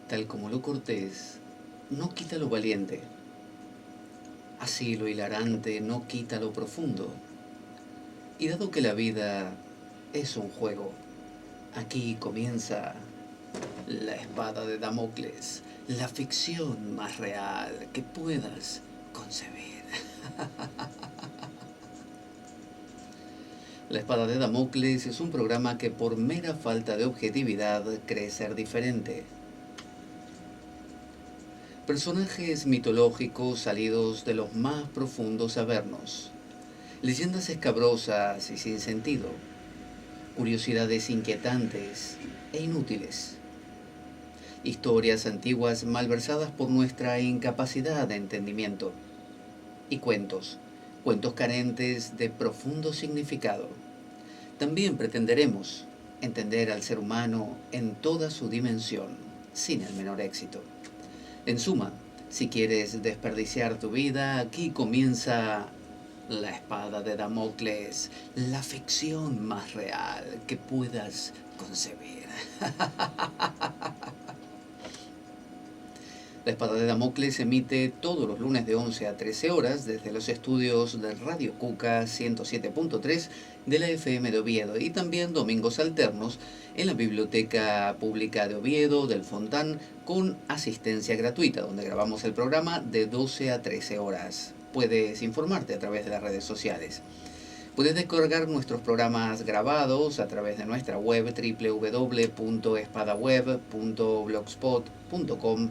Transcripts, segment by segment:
Tal como lo cortés no quita lo valiente, así lo hilarante no quita lo profundo. Y dado que la vida es un juego, aquí comienza la espada de Damocles, la ficción más real que puedas concebir. La espada de Damocles es un programa que por mera falta de objetividad cree ser diferente. Personajes mitológicos salidos de los más profundos avernos. Leyendas escabrosas y sin sentido. Curiosidades inquietantes e inútiles. Historias antiguas malversadas por nuestra incapacidad de entendimiento. Y cuentos. Cuentos carentes de profundo significado. También pretenderemos entender al ser humano en toda su dimensión, sin el menor éxito. En suma, si quieres desperdiciar tu vida, aquí comienza la espada de Damocles, la ficción más real que puedas concebir. La espada de Damocles se emite todos los lunes de 11 a 13 horas desde los estudios de Radio Cuca 107.3 de la FM de Oviedo y también domingos alternos en la Biblioteca Pública de Oviedo del Fontán con asistencia gratuita, donde grabamos el programa de 12 a 13 horas. Puedes informarte a través de las redes sociales. Puedes descargar nuestros programas grabados a través de nuestra web www.espadaweb.blogspot.com,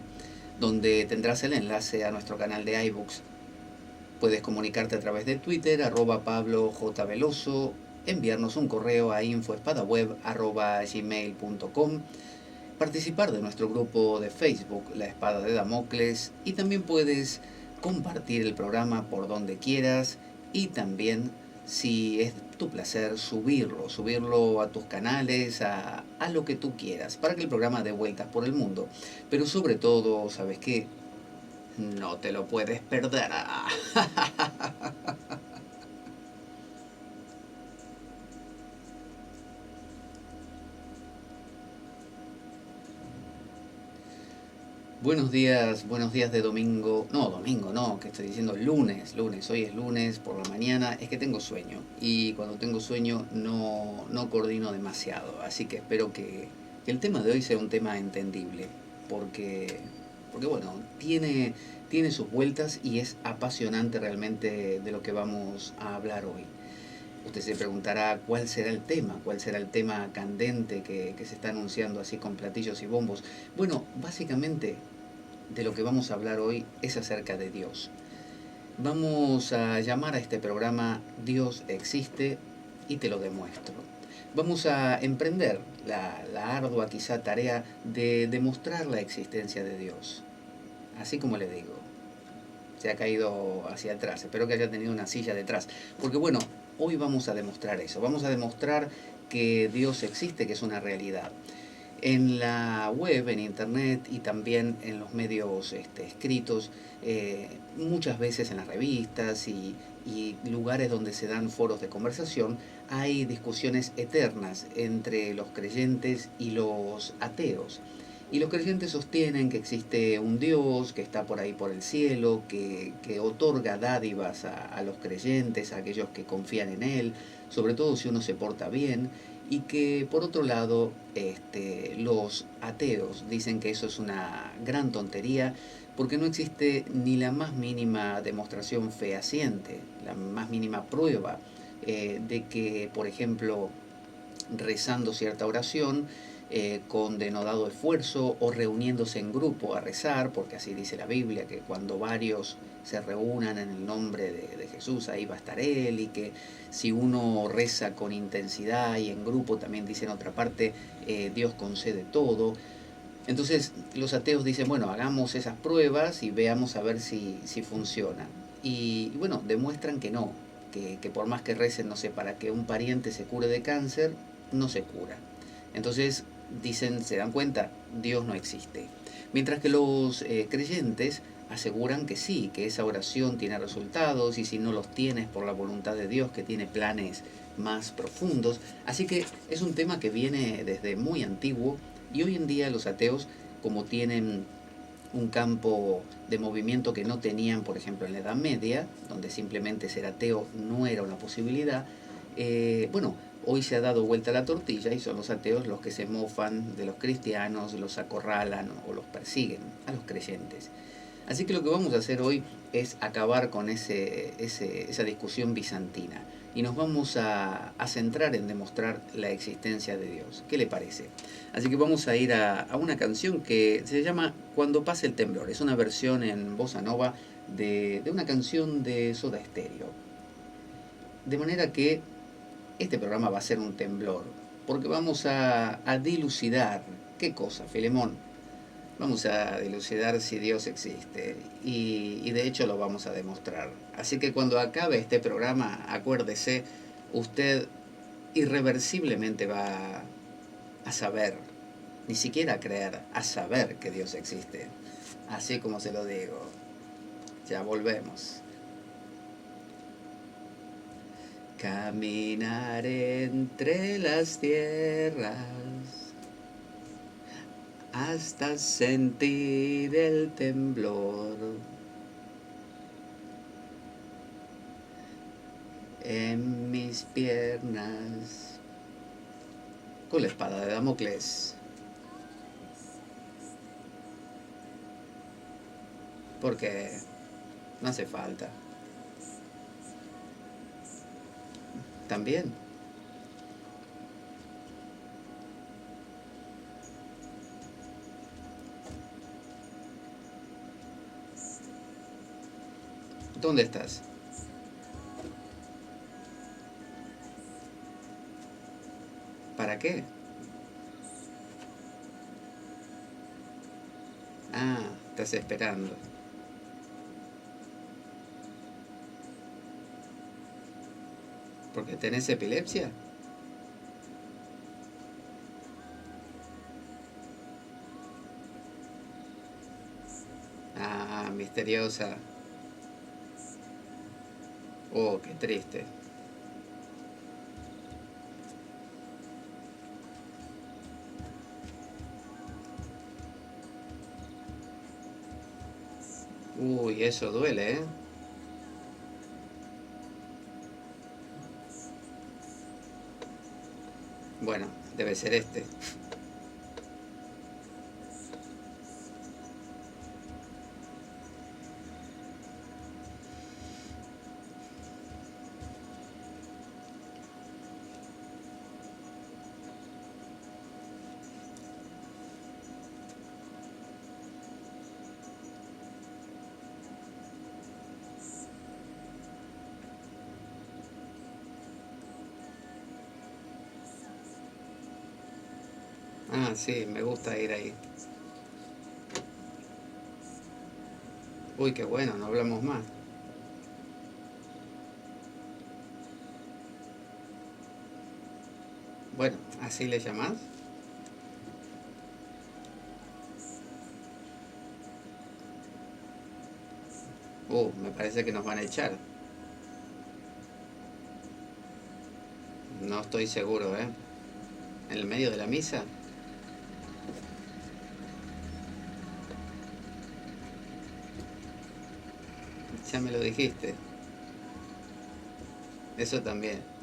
donde tendrás el enlace a nuestro canal de iBooks. Puedes comunicarte a través de Twitter, @PabloJVeloso, enviarnos un correo a info-espadaweb@gmail.com, participar de nuestro grupo de Facebook, La Espada de Damocles, y también puedes compartir el programa por donde quieras y también, si es tu placer, subirlo a tus canales, a lo que tú quieras, para que el programa dé vueltas por el mundo. Pero sobre todo, ¿sabes qué? No te lo puedes perder. Buenos días de domingo. No, domingo no, que estoy diciendo lunes. Hoy es lunes por la mañana. Es que tengo sueño. Y cuando tengo sueño no coordino demasiado. Así que espero que el tema de hoy sea un tema entendible. Porque, porque bueno, tiene sus vueltas y es apasionante realmente de lo que vamos a hablar hoy. Usted se preguntará cuál será el tema candente que se está anunciando así con platillos y bombos. Bueno, básicamente de lo que vamos a hablar hoy es acerca de Dios. Vamos a llamar a este programa Dios existe y te lo demuestro. Vamos a emprender la ardua quizá tarea de demostrar la existencia de Dios. Así como le digo, se ha caído hacia atrás, espero que haya tenido una silla detrás, porque bueno, hoy vamos a demostrar eso, vamos a demostrar que Dios existe, que es una realidad. En la web, en internet y también en los medios escritos, muchas veces en las revistas y lugares donde se dan foros de conversación, hay discusiones eternas entre los creyentes y los ateos. Y los creyentes sostienen que existe un Dios que está por ahí por el cielo, que otorga dádivas a los creyentes, a aquellos que confían en Él, sobre todo si uno se porta bien, y que por otro lado los ateos dicen que eso es una gran tontería porque no existe ni la más mínima demostración fehaciente, la más mínima prueba de que, por ejemplo, rezando cierta oración, con denodado esfuerzo o reuniéndose en grupo a rezar, porque así dice la Biblia, que cuando varios se reúnan en el nombre de Jesús, ahí va a estar Él, y que si uno reza con intensidad y en grupo, también dice en otra parte, Dios concede todo. Entonces los ateos dicen, bueno, hagamos esas pruebas y veamos a ver si funciona. Y bueno, demuestran que no, que por más que recen, no sé, para que un pariente se cure de cáncer, no se cura. Entonces dicen, se dan cuenta, Dios no existe. Mientras que los creyentes aseguran que sí, que esa oración tiene resultados y si no los tienes por la voluntad de Dios, que tiene planes más profundos. Así que es un tema que viene desde muy antiguo y hoy en día los ateos como tienen un campo de movimiento que no tenían, por ejemplo, en la Edad Media, donde simplemente ser ateo no era una posibilidad, bueno, hoy se ha dado vuelta la tortilla y son los ateos los que se mofan de los cristianos, los acorralan o los persiguen a los creyentes. Así que lo que vamos a hacer hoy es acabar con esa discusión bizantina y nos vamos a centrar en demostrar la existencia de Dios. ¿Qué le parece? Así que vamos a ir a una canción que se llama Cuando pase el temblor. Es una versión en bossa nova de una canción de Soda Stereo. De manera que este programa va a ser un temblor, porque vamos a dilucidar. ¿Qué cosa, Filemón? Vamos a dilucidar si Dios existe y de hecho lo vamos a demostrar. Así que cuando acabe este programa, acuérdese, usted irreversiblemente va a saber, ni siquiera a creer, a saber que Dios existe. Así como se lo digo. Ya volvemos. Caminar entre las tierras hasta sentir el temblor en mis piernas con la espada de Damocles. Porque no hace falta. También. ¿Dónde estás? ¿Para qué? Ah, estás esperando. ¿Porque tenés epilepsia? Ah, misteriosa. Oh, qué triste. Uy, eso duele, ¿eh? Bueno, debe ser este. Ah, sí, me gusta ir ahí. Uy, qué bueno, no hablamos más. Bueno, ¿así le llamás? Me parece que nos van a echar. No estoy seguro, ¿eh? ¿En el medio de la misa? Ya me lo dijiste. Eso también.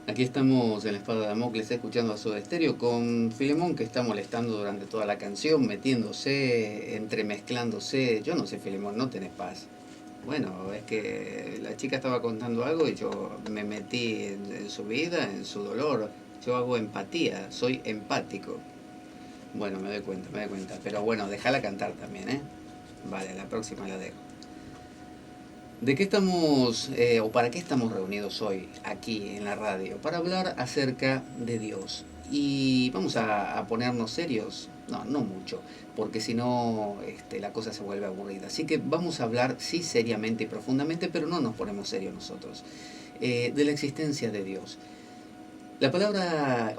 Aquí estamos en la espada de Damocles escuchando a Soda Stereo con Filemón que está molestando durante toda la canción, metiéndose, entremezclándose. Yo no sé, Filemón, no tenés paz. Bueno, es que la chica estaba contando algo y yo me metí en su vida, en su dolor. Yo hago empatía, soy empático. Bueno, me doy cuenta, me doy cuenta. Pero bueno, déjala cantar también, ¿eh? Vale, la próxima la dejo. ¿De qué estamos, o para qué estamos reunidos hoy aquí en la radio? Para hablar acerca de Dios. Y vamos a ponernos serios. No, no mucho, porque si no la cosa se vuelve aburrida. Así que vamos a hablar, sí, seriamente y profundamente, pero no nos ponemos serios nosotros, de la existencia de Dios. La palabra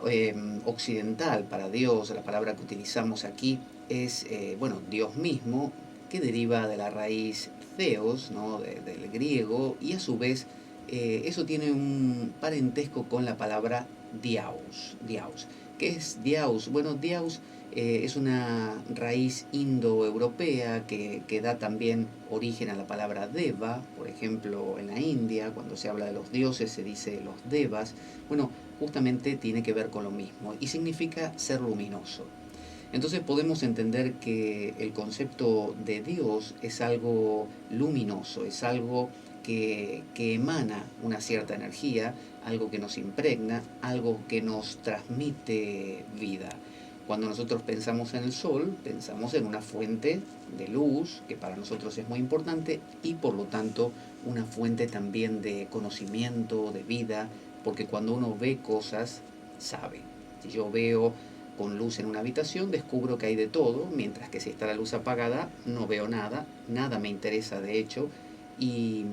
occidental para Dios, la palabra que utilizamos aquí es, bueno, Dios mismo, que deriva de la raíz theos, ¿no? Del griego, y a su vez eso tiene un parentesco con la palabra diaus. Diaus. ¿Qué es diaus? Bueno, diaus es una raíz indoeuropea que da también origen a la palabra deva. Por ejemplo, en la India, cuando se habla de los dioses, se dice los devas. Bueno, justamente tiene que ver con lo mismo y significa ser luminoso. Entonces podemos entender que el concepto de Dios es algo luminoso, es algo que emana una cierta energía, algo que nos impregna, algo que nos transmite vida. Cuando nosotros pensamos en el sol, pensamos en una fuente de luz, que para nosotros es muy importante, y por lo tanto una fuente también de conocimiento, de vida, porque cuando uno ve cosas, sabe. Si yo veo con luz en una habitación, descubro que hay de todo, mientras que si está la luz apagada, no veo nada, nada me interesa de hecho, y,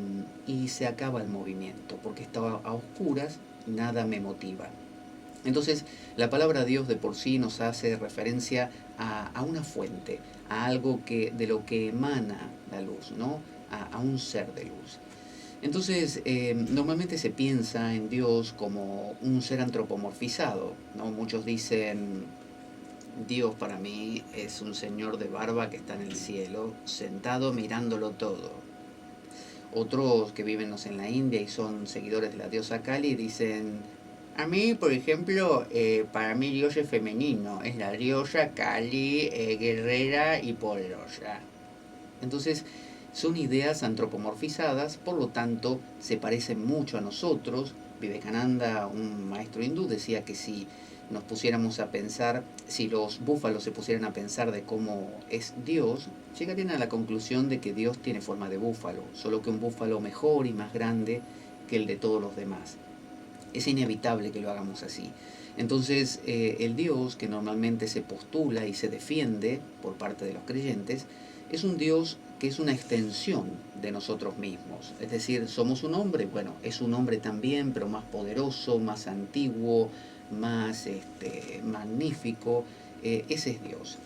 y se acaba el movimiento, porque está a oscuras, nada me motiva. Entonces, la palabra Dios de por sí nos hace referencia a una fuente, a algo que, de lo que emana la luz, ¿no? A un ser de luz. Entonces, normalmente se piensa en Dios como un ser antropomorfizado, ¿no? Muchos dicen, Dios para mí es un señor de barba que está en el cielo, sentado mirándolo todo. Otros que viven en la India y son seguidores de la diosa Kali dicen, a mí, por ejemplo, para mí Dios es femenino, es la diosa Kali, guerrera y poderosa. Entonces, son ideas antropomorfizadas, por lo tanto, se parecen mucho a nosotros. Vivekananda, un maestro hindú, decía que si nos pusiéramos a pensar, si los búfalos se pusieran a pensar de cómo es Dios, llegarían a la conclusión de que Dios tiene forma de búfalo, solo que un búfalo mejor y más grande que el de todos los demás. Es inevitable que lo hagamos así. Entonces, el Dios que normalmente se postula y se defiende por parte de los creyentes, es un Dios que es una extensión de nosotros mismos. Es decir, somos un hombre, bueno, es un hombre también, pero más poderoso, más antiguo, más magnífico. Ese es Dios.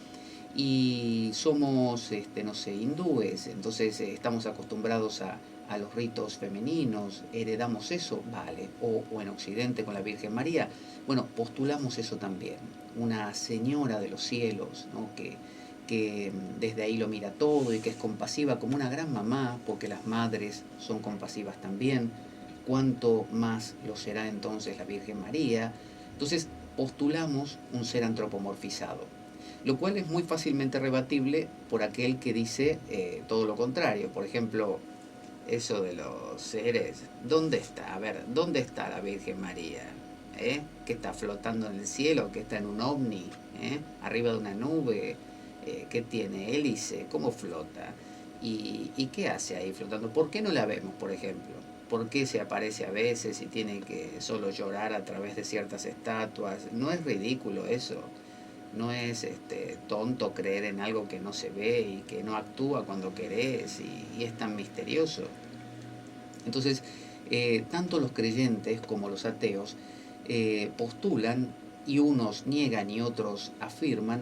Y somos, no sé, hindúes, entonces estamos acostumbrados a los ritos femeninos, heredamos eso, vale, o en Occidente con la Virgen María, bueno, postulamos eso también, una señora de los cielos, ¿no? que desde ahí lo mira todo y que es compasiva como una gran mamá, porque las madres son compasivas también, cuánto más lo será entonces la Virgen María. Entonces postulamos un ser antropomorfizado, lo cual es muy fácilmente rebatible por aquel que dice todo lo contrario. Por ejemplo, eso de los seres, ¿dónde está? A ver, ¿dónde está la Virgen María? ¿Que está flotando en el cielo? ¿Que está en un ovni? ¿Arriba de una nube? ¿Qué tiene? ¿Hélice? ¿Cómo flota? ¿Y qué hace ahí flotando? ¿Por qué no la vemos, por ejemplo? ¿Por qué se aparece a veces y tiene que solo llorar a través de ciertas estatuas? ¿No es ridículo eso? ¿No es tonto creer en algo que no se ve y que no actúa cuando querés y es tan misterioso? Entonces, tanto los creyentes como los ateos postulan, y unos niegan y otros afirman,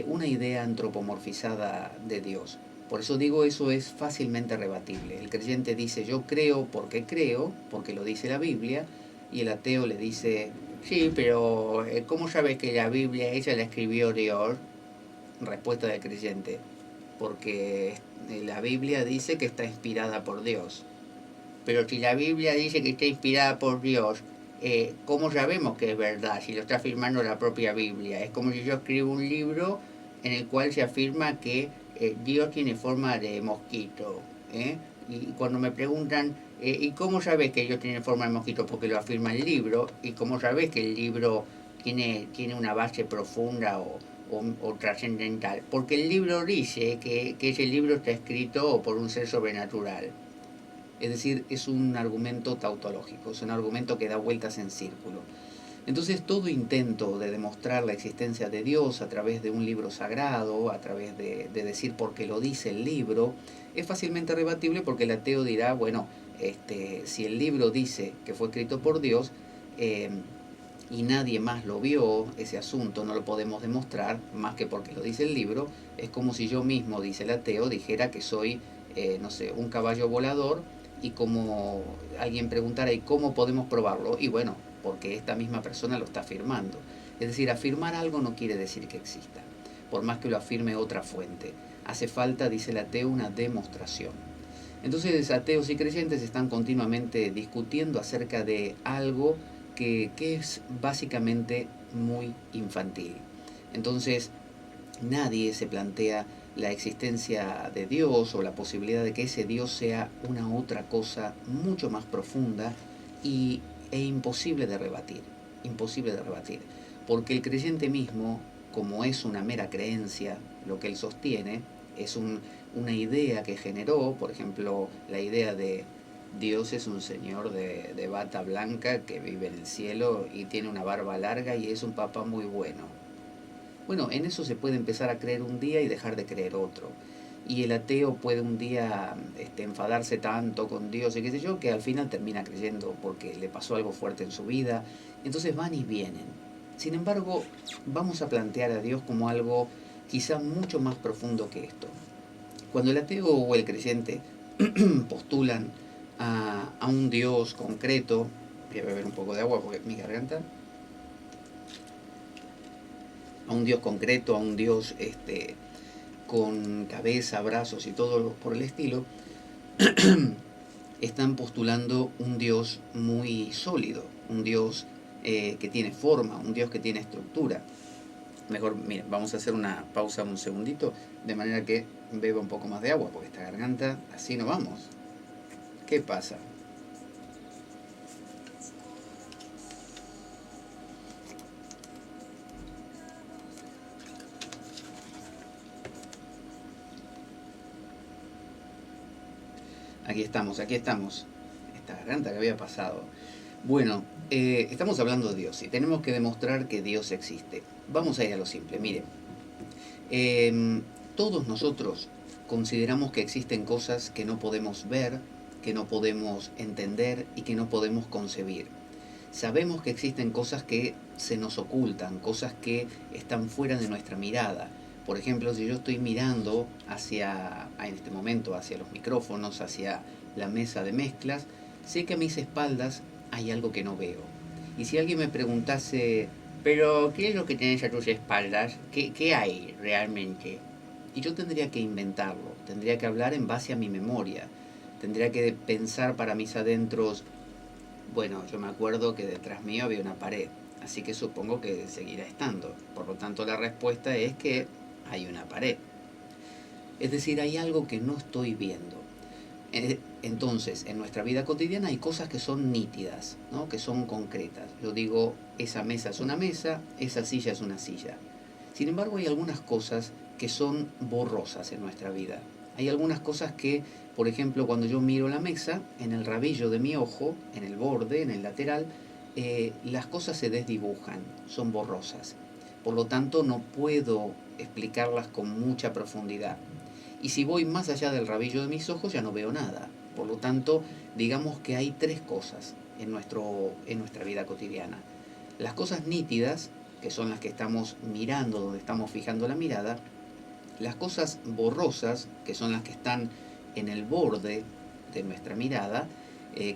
una idea antropomorfizada de Dios. Por eso digo, eso es fácilmente rebatible. El creyente dice, yo creo, porque lo dice la Biblia, y el ateo le dice, sí, pero ¿cómo sabes que la Biblia ella la escribió Dios? Respuesta del creyente, porque la Biblia dice que está inspirada por Dios. Pero si la Biblia dice que está inspirada por Dios, ¿cómo sabemos que es verdad si lo está afirmando la propia Biblia? Es como si yo escribo un libro en el cual se afirma que Dios tiene forma de mosquito. ¿eh? Y cuando me preguntan, ¿y cómo sabes que Dios tiene forma de mosquito? Porque lo afirma el libro. ¿Y cómo sabes que el libro tiene una base profunda o trascendental? Porque el libro dice que ese libro está escrito por un ser sobrenatural. Es decir, es un argumento tautológico, es un argumento que da vueltas en círculo. Entonces, todo intento de demostrar la existencia de Dios a través de un libro sagrado, a través de decir porque lo dice el libro, es fácilmente rebatible porque el ateo dirá, bueno, si el libro dice que fue escrito por Dios, y nadie más lo vio, ese asunto no lo podemos demostrar más que porque lo dice el libro. Es como si yo mismo, dice el ateo, dijera que soy, no sé, un caballo volador, y como alguien preguntara, ¿y cómo podemos probarlo? Y bueno, porque esta misma persona lo está afirmando. Es decir, afirmar algo no quiere decir que exista, por más que lo afirme otra fuente. Hace falta, dice el ateo, una demostración. Entonces, ateos y creyentes están continuamente discutiendo acerca de algo que es básicamente muy infantil. Entonces, nadie se plantea la existencia de Dios o la posibilidad de que ese Dios sea una otra cosa mucho más profunda e imposible de rebatir. Imposible de rebatir. Porque el creyente mismo, como es una mera creencia, lo que él sostiene, es una idea que generó, por ejemplo, la idea de Dios es un señor de bata blanca que vive en el cielo y tiene una barba larga y es un papá muy bueno. Bueno, en eso se puede empezar a creer un día y dejar de creer otro. Y el ateo puede un día enfadarse tanto con Dios y qué sé yo, que al final termina creyendo porque le pasó algo fuerte en su vida. Entonces van y vienen. Sin embargo, vamos a plantear a Dios como algo quizá mucho más profundo que esto. Cuando el ateo o el creyente postulan a un Dios concreto, voy a beber un poco de agua porque mi garganta, a un Dios concreto, a un Dios con cabeza, brazos y todo por el estilo, están postulando un Dios muy sólido, un Dios que tiene forma, un Dios que tiene estructura. Mejor, miren, vamos a hacer una pausa un segundito, de manera que beba un poco más de agua, porque esta garganta, así no vamos. ¿Qué pasa? Aquí estamos, aquí estamos. Esta garganta que había pasado. Bueno, estamos hablando de Dios y tenemos que demostrar que Dios existe. Vamos a ir a lo simple, miren. Todos nosotros consideramos que existen cosas que no podemos ver, que no podemos entender y que no podemos concebir. Sabemos que existen cosas que se nos ocultan, cosas que están fuera de nuestra mirada. Por ejemplo, si yo estoy mirando en este momento, hacia los micrófonos, hacia la mesa de mezclas, sé que a mis espaldas hay algo que no veo. Y si alguien me preguntase, pero ¿qué es lo que tienes a tus espaldas? ¿Qué hay realmente? Y yo tendría que inventarlo, tendría que hablar en base a mi memoria, tendría que pensar para mis adentros. Bueno, yo me acuerdo que detrás mío había una pared, así que supongo que seguirá estando. Por lo tanto, la respuesta es que hay una pared. Es decir, hay algo que no estoy viendo. Entonces, en nuestra vida cotidiana hay cosas que son nítidas, ¿no? Que son concretas. Yo digo, esa mesa es una mesa, esa silla es una silla. Sin embargo, hay algunas cosas que son borrosas en nuestra vida. Hay algunas cosas que, por ejemplo, cuando yo miro la mesa, en el rabillo de mi ojo, en el borde, en el lateral, las cosas se desdibujan, son borrosas. Por lo tanto, no puedo explicarlas con mucha profundidad. Y si voy más allá del rabillo de mis ojos, ya no veo nada. Por lo tanto, digamos que hay tres cosas en nuestra vida cotidiana. Las cosas nítidas, que son las que estamos mirando, donde estamos fijando la mirada. Las cosas borrosas, que son las que están en el borde de nuestra mirada,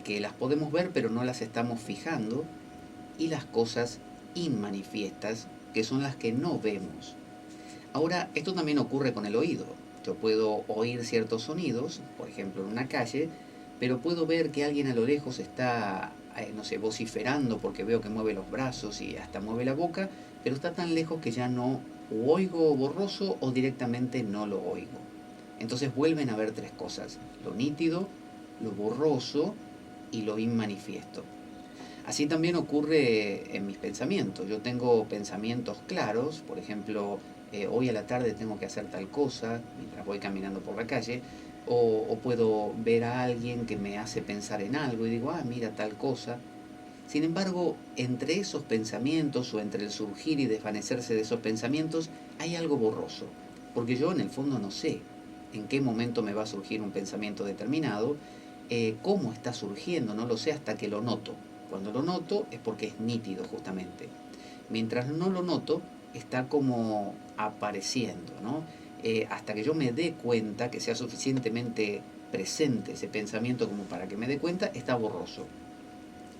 que las podemos ver pero no las estamos fijando. Y las cosas inmanifiestas, que son las que no vemos. Ahora, esto también ocurre con el oído. Yo puedo oír ciertos sonidos, por ejemplo en una calle, pero puedo ver que alguien a lo lejos está, no sé, vociferando porque veo que mueve los brazos y hasta mueve la boca, pero está tan lejos que ya no o oigo borroso o directamente no lo oigo. Entonces vuelven a ver tres cosas: lo nítido, lo borroso y lo inmanifiesto. Así también ocurre en mis pensamientos. Yo tengo pensamientos claros, por ejemplo, hoy a la tarde tengo que hacer tal cosa mientras voy caminando por la calle, o puedo ver a alguien que me hace pensar en algo y digo, ah, mira tal cosa. Sin embargo, entre esos pensamientos o entre el surgir y desvanecerse de esos pensamientos hay algo borroso, porque yo en el fondo no sé en qué momento me va a surgir un pensamiento determinado, cómo está surgiendo, no lo sé hasta que lo noto. Cuando lo noto es porque es nítido justamente. Mientras no lo noto, está como apareciendo, ¿no? Hasta que yo me dé cuenta, que sea suficientemente presente ese pensamiento como para que me dé cuenta, está borroso.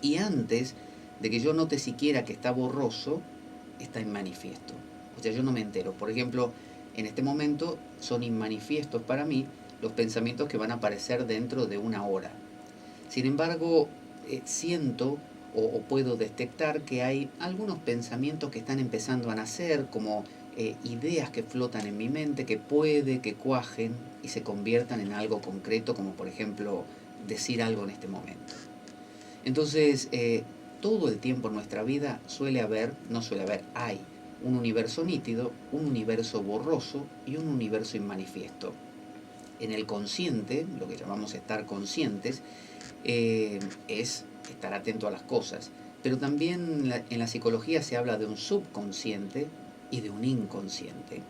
Y antes de que yo note siquiera que está borroso, está en manifiesto. O sea, yo no me entero. Por ejemplo, en este momento son inmanifiestos para mí los pensamientos que van a aparecer dentro de una hora. Sin embargo, siento o puedo detectar que hay algunos pensamientos que están empezando a nacer, como ideas que flotan en mi mente, que puede que cuajen y se conviertan en algo concreto, como por ejemplo decir algo en este momento. Entonces, todo el tiempo en nuestra vida hay un universo nítido, un universo borroso y un universo inmanifiesto. En el consciente, lo que llamamos estar conscientes, es estar atento a las cosas. Pero también en la psicología se habla de un subconsciente y de un inconsciente.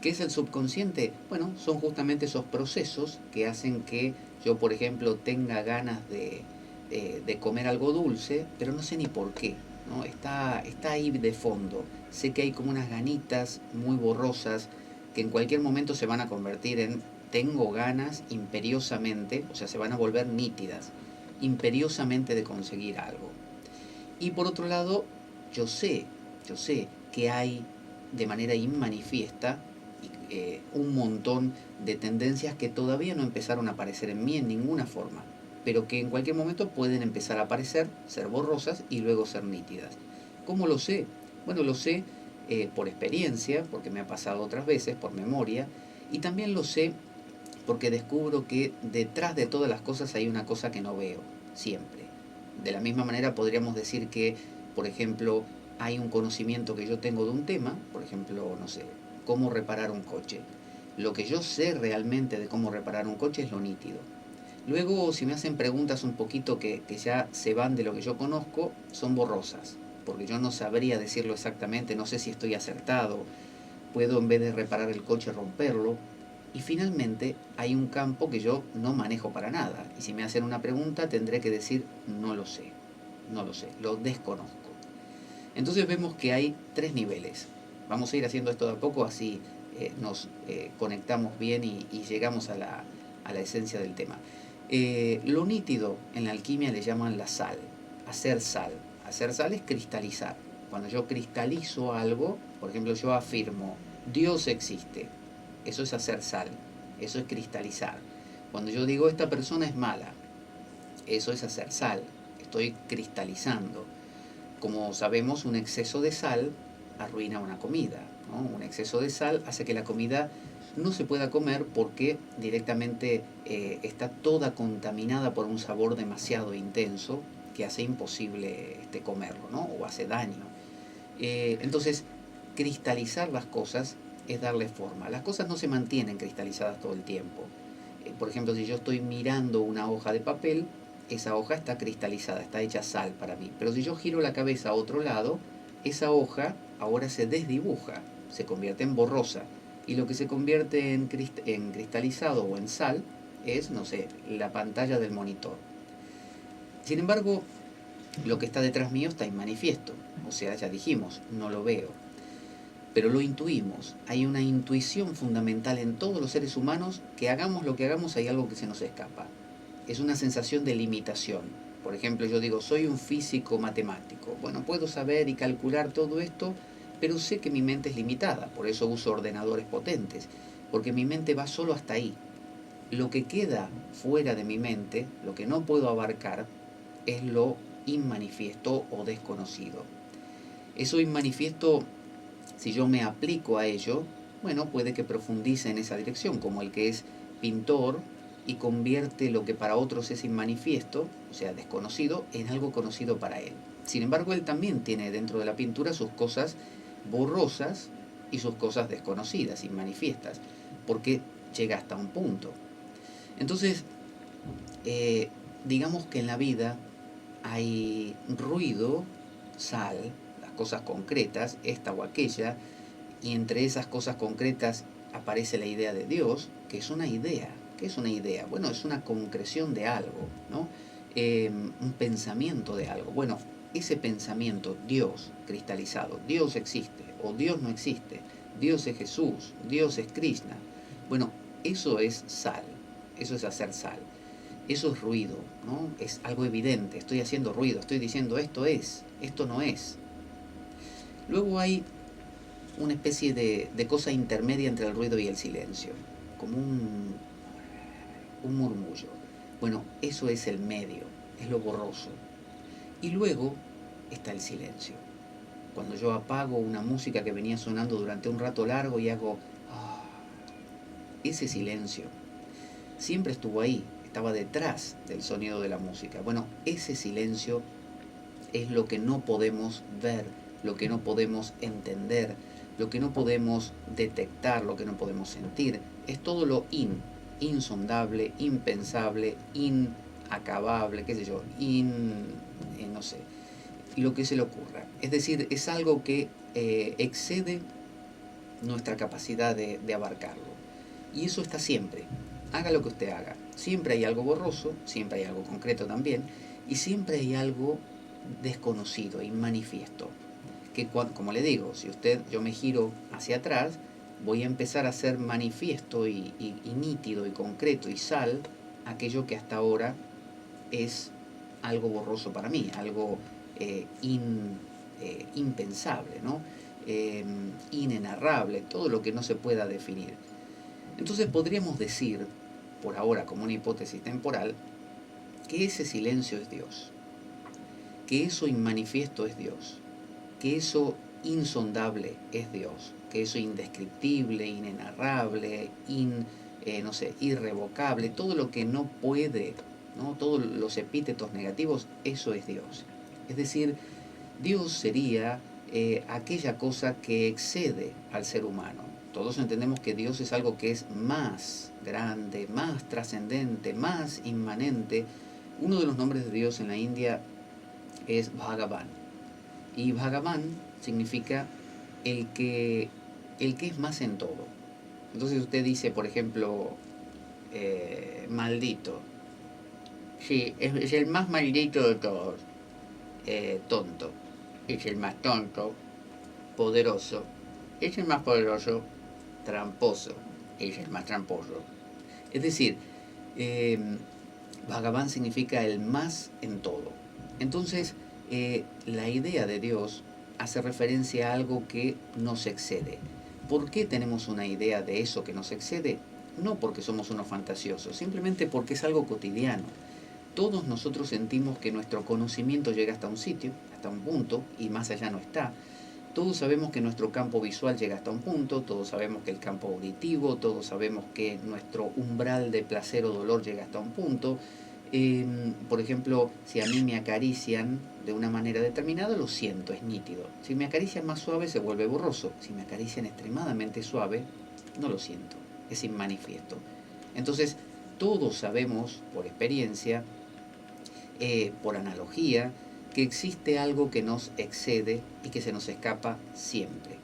¿Qué es el subconsciente? Bueno, son justamente esos procesos que hacen que yo, por ejemplo, tenga ganas de comer algo dulce, pero no sé ni por qué, ¿no? Está ahí de fondo. Sé que hay como unas ganitas muy borrosas que en cualquier momento se van a convertir en tengo ganas imperiosamente, o sea, se van a volver nítidas, imperiosamente de conseguir algo. Y por otro lado, yo sé que hay de manera inmanifiesta un montón de tendencias que todavía no empezaron a aparecer en mí en ninguna forma, pero que en cualquier momento pueden empezar a aparecer, ser borrosas y luego ser nítidas. ¿Cómo lo sé? Bueno, lo sé por experiencia, porque me ha pasado otras veces, por memoria, y también lo sé porque descubro que detrás de todas las cosas hay una cosa que no veo, siempre. De la misma manera podríamos decir que, por ejemplo, hay un conocimiento que yo tengo de un tema, por ejemplo, no sé, cómo reparar un coche. Lo que yo sé realmente de cómo reparar un coche es lo nítido. Luego, si me hacen preguntas un poquito que ya se van de lo que yo conozco, son borrosas, porque yo no sabría decirlo exactamente, no sé si estoy acertado, puedo en vez de reparar el coche romperlo. Y finalmente hay un campo que yo no manejo para nada. Y si me hacen una pregunta tendré que decir no lo sé, no lo sé, lo desconozco. Entonces vemos que hay tres niveles. Vamos a ir haciendo esto de a poco, así nos conectamos bien y llegamos a la esencia del tema. Lo nítido en la alquimia le llaman la sal, hacer sal. Hacer sal es cristalizar. Cuando yo cristalizo algo, por ejemplo, yo afirmo, Dios existe. Eso es hacer sal, eso es cristalizar. Cuando yo digo, esta persona es mala, eso es hacer sal, estoy cristalizando. Como sabemos, un exceso de sal arruina una comida, ¿no? Un exceso de sal hace que la comida no se pueda comer porque directamente está toda contaminada por un sabor demasiado intenso que hace imposible comerlo, ¿no? O hace daño. Entonces, cristalizar las cosas es darle forma. Las cosas no se mantienen cristalizadas todo el tiempo. Por ejemplo, si yo estoy mirando una hoja de papel, esa hoja está cristalizada, está hecha sal para mí. Pero si yo giro la cabeza a otro lado, esa hoja ahora se desdibuja, se convierte en borrosa. Y lo que se convierte en cristalizado o en sal es, no sé, la pantalla del monitor. Sin embargo, lo que está detrás mío está inmanifiesto. O sea, ya dijimos, no lo veo. Pero lo intuimos. Hay una intuición fundamental en todos los seres humanos que hagamos lo que hagamos hay algo que se nos escapa. Es una sensación de limitación. Por ejemplo, yo digo, soy un físico matemático. Bueno, puedo saber y calcular todo esto, pero sé que mi mente es limitada. Por eso uso ordenadores potentes. Porque mi mente va solo hasta ahí. Lo que queda fuera de mi mente, lo que no puedo abarcar, es lo inmanifiesto o desconocido. Eso inmanifiesto, si yo me aplico a ello, bueno, puede que profundice en esa dirección, como el que es pintor y convierte lo que para otros es inmanifiesto, o sea, desconocido, en algo conocido para él. Sin embargo, él también tiene dentro de la pintura sus cosas borrosas y sus cosas desconocidas, inmanifiestas, porque llega hasta un punto. Entonces, digamos que en la vida hay ruido, sal, las cosas concretas, esta o aquella, y entre esas cosas concretas aparece la idea de Dios, que es una idea. ¿Qué es una idea? Bueno, es una concreción de algo, ¿no? un pensamiento de algo. Bueno, ese pensamiento, Dios cristalizado, Dios existe o Dios no existe, Dios es Jesús, Dios es Krishna. Bueno, eso es sal, eso es hacer sal, eso es ruido, ¿no? Es algo evidente, estoy haciendo ruido, estoy diciendo esto es, esto no es. Luego hay una especie de cosa intermedia entre el ruido y el silencio, como un murmullo. Bueno, eso es el medio, es lo borroso. Y luego está el silencio. Cuando yo apago una música que venía sonando durante un rato largo y hago ese silencio, siempre estuvo ahí, estaba detrás del sonido de la música. Bueno, ese silencio es lo que no podemos ver, lo que no podemos entender, lo que no podemos detectar, lo que no podemos sentir. Es todo lo insondable, impensable, inacabable, qué sé yo, no sé, lo que se le ocurra. Es decir, es algo que excede nuestra capacidad de abarcarlo. Y eso está siempre. Haga lo que usted haga. Siempre hay algo borroso, siempre hay algo concreto también, y siempre hay algo desconocido, inmanifiesto. Que como le digo, si yo me giro hacia atrás, voy a empezar a hacer manifiesto y nítido y concreto y sal aquello que hasta ahora es algo borroso para mí, algo impensable, ¿no? Inenarrable, todo lo que no se pueda definir. Entonces podríamos decir, por ahora como una hipótesis temporal, que ese silencio es Dios, que eso inmanifiesto es Dios, que eso insondable es Dios, que eso indescriptible, inenarrable, no sé, irrevocable, todo lo que no puede, ¿no? Todos los epítetos negativos, eso es Dios. Es decir, Dios sería aquella cosa que excede al ser humano. Todos entendemos que Dios es algo que es más grande, más trascendente, más inmanente. Uno de los nombres de Dios en la India es Bhagavan. Y Bhagavan significa el que, el que es más en todo. Entonces usted dice, por ejemplo, maldito. Sí, es el más maldito de todos. Tonto. Es el más tonto. Poderoso. Es el más poderoso. Tramposo. Es el más tramposo. Es decir, Bhagavan significa el más en todo. Entonces, la idea de Dios hace referencia a algo que nos excede. ¿Por qué tenemos una idea de eso que nos excede? No porque somos unos fantasiosos, simplemente porque es algo cotidiano. Todos nosotros sentimos que nuestro conocimiento llega hasta un sitio, hasta un punto, y más allá no está. Todos sabemos que nuestro campo visual llega hasta un punto, todos sabemos que el campo auditivo, todos sabemos que nuestro umbral de placer o dolor llega hasta un punto. Por ejemplo, si a mí me acarician de una manera determinada, lo siento, es nítido. Si me acarician más suave, se vuelve borroso. Si me acarician extremadamente suave, no lo siento, es inmanifiesto. Entonces, todos sabemos por experiencia, por analogía, que existe algo que nos excede y que se nos escapa siempre.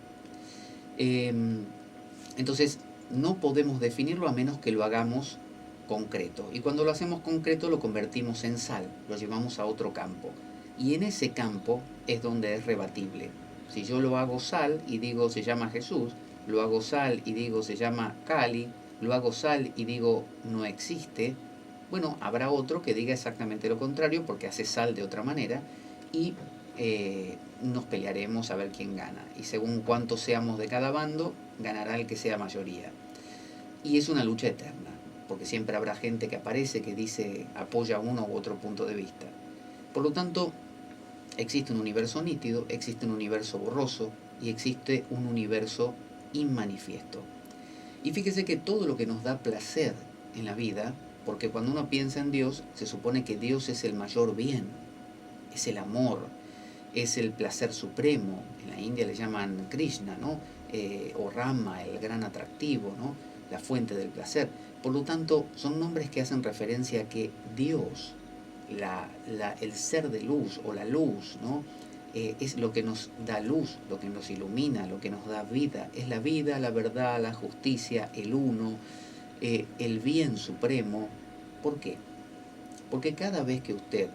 Entonces, no podemos definirlo a menos que lo hagamos concreto. Y cuando lo hacemos concreto lo convertimos en sal, lo llevamos a otro campo. Y en ese campo es donde es rebatible. Si yo lo hago sal y digo se llama Jesús, lo hago sal y digo se llama Kali, lo hago sal y digo no existe, bueno, habrá otro que diga exactamente lo contrario porque hace sal de otra manera y nos pelearemos a ver quién gana. Y según cuántos seamos de cada bando, ganará el que sea mayoría. Y es una lucha eterna, porque siempre habrá gente que aparece, que dice, apoya uno u otro punto de vista. Por lo tanto, existe un universo nítido, existe un universo borroso y existe un universo inmanifiesto. Y fíjese que todo lo que nos da placer en la vida, porque cuando uno piensa en Dios, se supone que Dios es el mayor bien, es el amor, es el placer supremo. En la India le llaman Krishna, ¿no? O Rama, el gran atractivo, ¿no? La fuente del placer. Por lo tanto, son nombres que hacen referencia a que Dios, el ser de luz o la luz, ¿no? Es lo que nos da luz, lo que nos ilumina, lo que nos da vida. Es la vida, la verdad, la justicia, el uno, el bien supremo. ¿Por qué? Porque cada vez que usted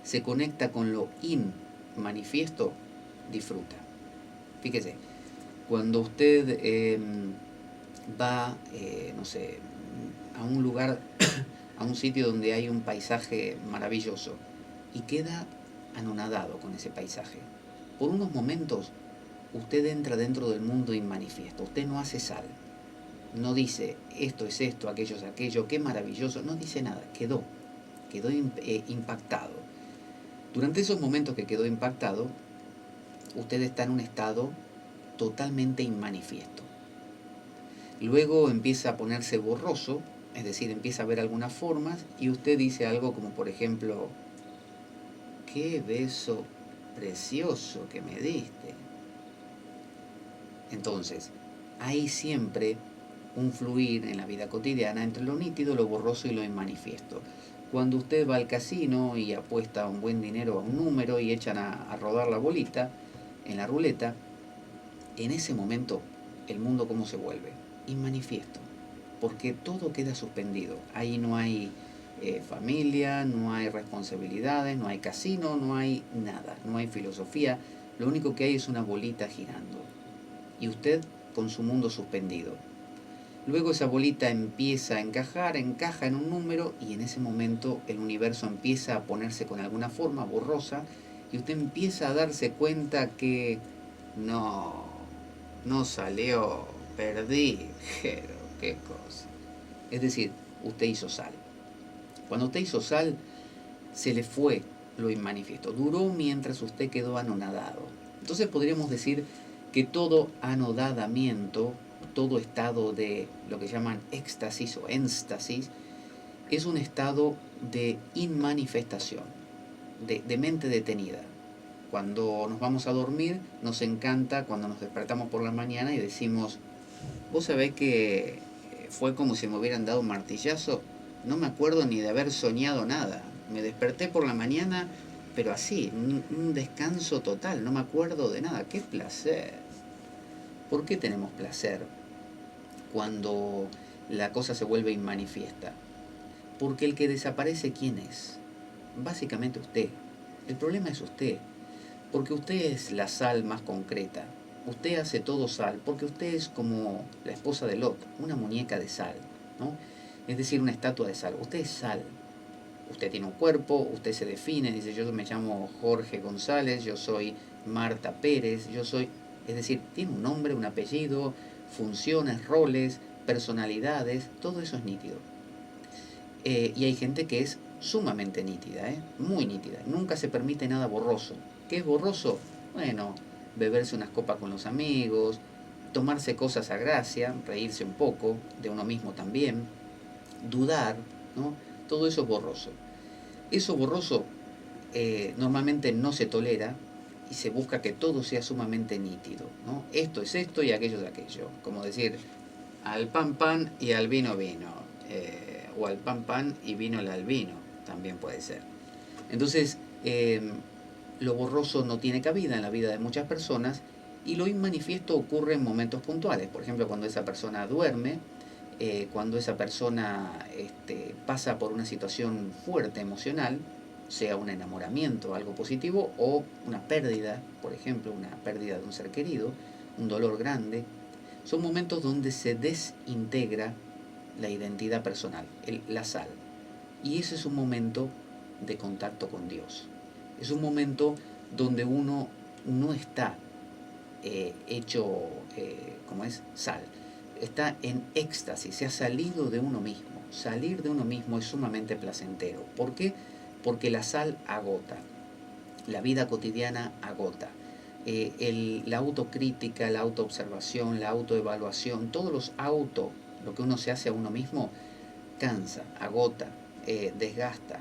se conecta con lo inmanifiesto, disfruta. Fíjese, cuando usted va, no sé, a un lugar, a un sitio donde hay un paisaje maravilloso y queda anonadado con ese paisaje, por unos momentos usted entra dentro del mundo inmanifiesto, usted no hace sal, no dice esto es esto, aquello es aquello, qué maravilloso, no dice nada, quedó impactado. Durante esos momentos que quedó impactado, usted está en un estado totalmente inmanifiesto. Luego empieza a ponerse borroso, es decir, empieza a ver algunas formas y usted dice algo como, por ejemplo, qué beso precioso que me diste. Entonces, hay siempre un fluir en la vida cotidiana entre lo nítido, lo borroso y lo inmanifiesto. Cuando usted va al casino y apuesta un buen dinero a un número y echan a rodar la bolita en la ruleta, en ese momento el mundo ¿cómo se vuelve? Inmanifiesto, porque todo queda suspendido. Ahí no hay familia, no hay responsabilidades, no hay casino, no hay nada, no hay filosofía. Lo único que hay es una bolita girando y usted con su mundo suspendido. Luego esa bolita empieza a encajar, encaja en un número y en ese momento el universo empieza a ponerse con alguna forma borrosa y usted empieza a darse cuenta que no salió, perdí, pero qué cosa. Es decir, usted hizo sal. Cuando usted hizo sal, se le fue lo inmanifiesto. Duró mientras usted quedó anonadado. Entonces podríamos decir que todo anodadamiento, todo estado de lo que llaman éxtasis o énstasis, es un estado de inmanifestación, de mente detenida. Cuando nos vamos a dormir, nos encanta cuando nos despertamos por la mañana y decimos, vos sabés que fue como si me hubieran dado un martillazo, no me acuerdo ni de haber soñado nada. Me desperté por la mañana, pero así, un descanso total, no me acuerdo de nada. ¡Qué placer! ¿Por qué tenemos placer cuando la cosa se vuelve inmanifiesta? Porque el que desaparece, ¿quién es? Básicamente usted. El problema es usted. Porque usted es la sal más concreta. Usted hace todo sal, porque usted es como la esposa de Lot, una muñeca de sal, ¿no? Es decir, una estatua de sal. Usted es sal. Usted tiene un cuerpo, usted se define, dice yo me llamo Jorge González, yo soy Marta Pérez, yo soy... Es decir, tiene un nombre, un apellido, funciones, roles, personalidades, todo eso es nítido. Y hay gente que es sumamente nítida, muy nítida. Nunca se permite nada borroso. ¿Qué es borroso? Bueno, beberse unas copas con los amigos, tomarse cosas a gracia, reírse un poco, de uno mismo también, dudar, ¿no? Todo eso es borroso. Eso borroso normalmente no se tolera y se busca que todo sea sumamente nítido, ¿no? Esto es esto y aquello es aquello. Como decir, al pan pan y al vino vino. O al pan pan y vino al vino, también puede ser. Entonces, lo borroso no tiene cabida en la vida de muchas personas y lo inmanifiesto ocurre en momentos puntuales. Por ejemplo, cuando esa persona duerme, cuando esa persona pasa por una situación fuerte emocional, sea un enamoramiento, algo positivo, o una pérdida, por ejemplo, una pérdida de un ser querido, un dolor grande, son momentos donde se desintegra la identidad personal, la sal. Y ese es un momento de contacto con Dios. Es un momento donde uno no está hecho, como es, sal. Está en éxtasis, se ha salido de uno mismo. Salir de uno mismo es sumamente placentero. ¿Por qué? Porque la sal agota. La vida cotidiana agota. La autocrítica, la autoobservación, la autoevaluación, todos lo que uno se hace a uno mismo, cansa, agota, desgasta.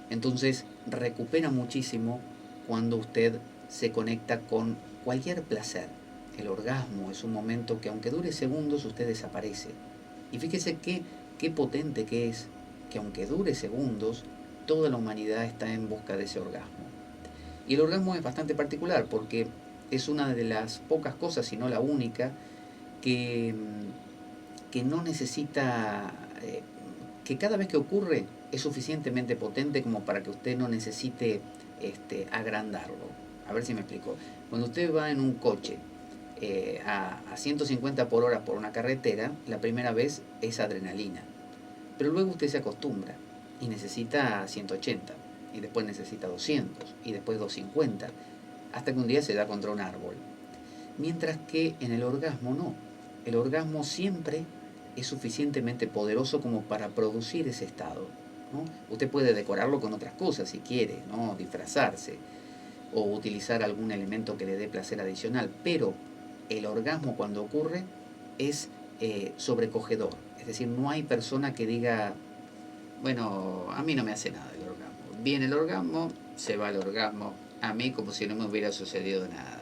Entonces recupera muchísimo cuando usted se conecta con cualquier placer. El orgasmo es un momento que aunque dure segundos, usted desaparece. Y fíjese qué potente que es que aunque dure segundos, toda la humanidad está en busca de ese orgasmo. Y el orgasmo es bastante particular porque es una de las pocas cosas, si no la única, que no necesita, que cada vez que ocurre es suficientemente potente como para que usted no necesite agrandarlo. A ver si me explico. Cuando usted va en un coche a 150 por hora por una carretera, la primera vez es adrenalina. Pero luego usted se acostumbra y necesita 180, y después necesita 200, y después 250, hasta que un día se da contra un árbol. Mientras que en el orgasmo no. El orgasmo siempre es suficientemente poderoso como para producir ese estado, ¿no? Usted puede decorarlo con otras cosas si quiere, ¿no? Disfrazarse o utilizar algún elemento que le dé placer adicional, pero el orgasmo cuando ocurre es sobrecogedor. Es decir, no hay persona que diga, bueno, a mí no me hace nada el orgasmo. Viene el orgasmo, se va el orgasmo, a mí como si no me hubiera sucedido nada.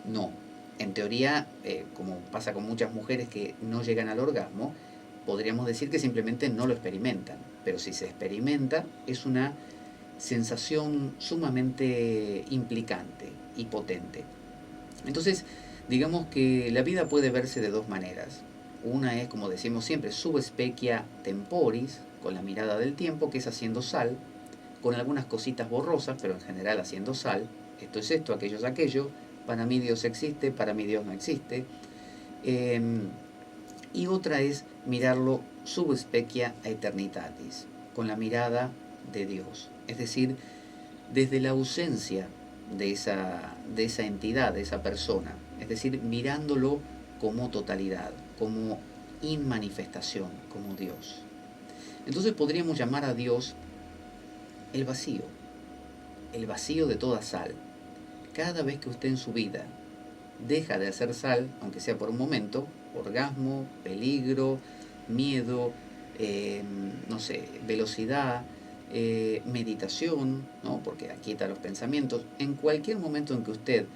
No. En teoría, como pasa con muchas mujeres que no llegan al orgasmo, podríamos decir que simplemente no lo experimentan. Pero si se experimenta, es una sensación sumamente implicante y potente. Entonces, digamos que la vida puede verse de dos maneras. Una es, como decimos siempre, sub specia temporis, con la mirada del tiempo, que es haciendo sal, con algunas cositas borrosas, pero en general haciendo sal. Esto es esto, aquello es aquello. Para mí Dios existe, para mí Dios no existe. Eh, y otra es mirarlo sub specia aeternitatis, con la mirada de Dios. Es decir, desde la ausencia de esa entidad, de esa persona. Es decir, mirándolo como totalidad, como inmanifestación, como Dios. Entonces podríamos llamar a Dios el vacío de toda sal. Cada vez que usted en su vida deja de hacer sal, aunque sea por un momento, orgasmo, peligro, miedo, no sé, velocidad, meditación, ¿no? Porque aquieta los pensamientos, en cualquier momento en que usted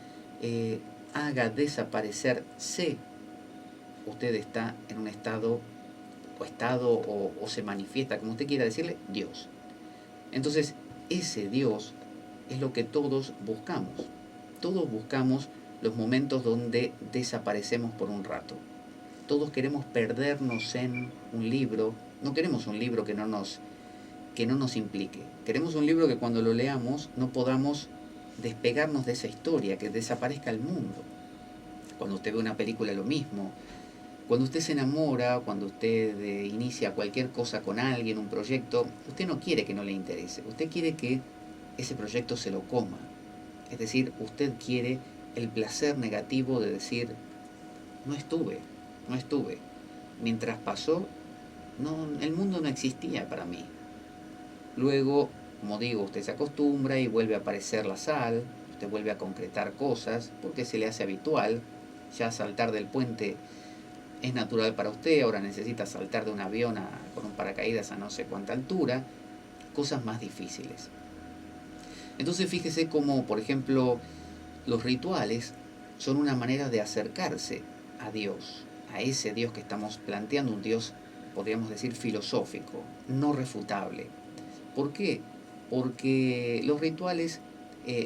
haga desaparecer usted está en un estado o se manifiesta, como usted quiera decirle, Dios. Entonces, ese Dios es lo que todos buscamos. Todos buscamos los momentos donde desaparecemos por un rato. Todos queremos perdernos en un libro. No queremos un libro que no nos implique. Queremos un libro que cuando lo leamos no podamos despegarnos de esa historia, que desaparezca el mundo. Cuando usted ve una película, lo mismo. Cuando usted se enamora, cuando usted inicia cualquier cosa con alguien, un proyecto, usted no quiere que no le interese. Usted quiere que ese proyecto se lo coma. Es decir, usted quiere el placer negativo de decir, no estuve. Mientras pasó, el mundo no existía para mí. Luego, como digo, usted se acostumbra y vuelve a aparecer la sal, usted vuelve a concretar cosas, porque se le hace habitual. Ya saltar del puente es natural para usted, ahora necesita saltar de un avión con un paracaídas a no sé cuánta altura, cosas más difíciles. Entonces fíjese cómo, por ejemplo, los rituales son una manera de acercarse a Dios, a ese Dios que estamos planteando, un Dios, podríamos decir, filosófico, no refutable. ¿Por qué? Porque los rituales